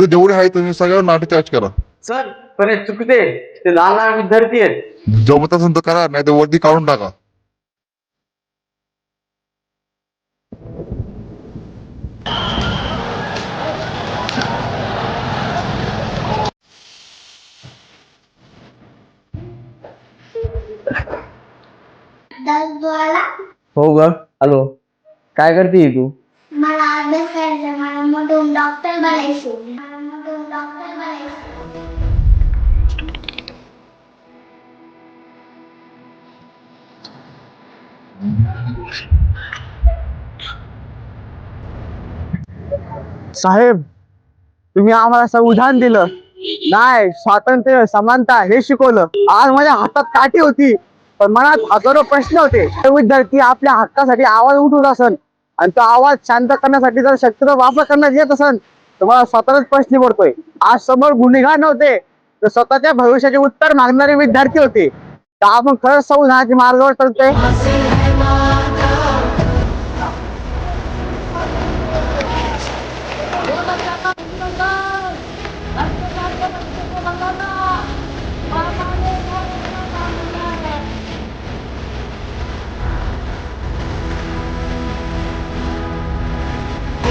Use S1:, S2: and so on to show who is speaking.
S1: इथं जेवढे आहे तुम्ही सगळ्यावर नाटक चार्ज करा.
S2: सर पण हे चुकते, ते लहान लहान विद्यार्थी आहेत.
S1: जमत असेल तर करा, नाही तर वरती काढून टाका.
S2: हो ग, हॅलो, काय करते तू?
S3: मला अभ्यास करायचा, मला मोठं डॉक्टर बनायचं, मला मोठं डॉक्टर बनायचं.
S2: साहेब, तुम्ही आम्हाला संविधान दिलं नाही, स्वातंत्र्य, समानता हे शिकवलं. आज माझ्या हातात काठी होती, पण मनात हजारो प्रश्न होते. ते विद्यार्थी आपल्या हक्कासाठी आवाज उठवत असन आणि तो आवाज शांत करण्यासाठी जर शक्तीचा वापर करण्यात येत असन तर मला स्वतःच प्रश्न पडतोय. आज समोर गुन्हेगार नव्हते, तर स्वतःच्या भविष्याचे उत्तर मागणारे विद्यार्थी होते. तर आपण खरंच संविधानाच्या मार्गावर चालतोय.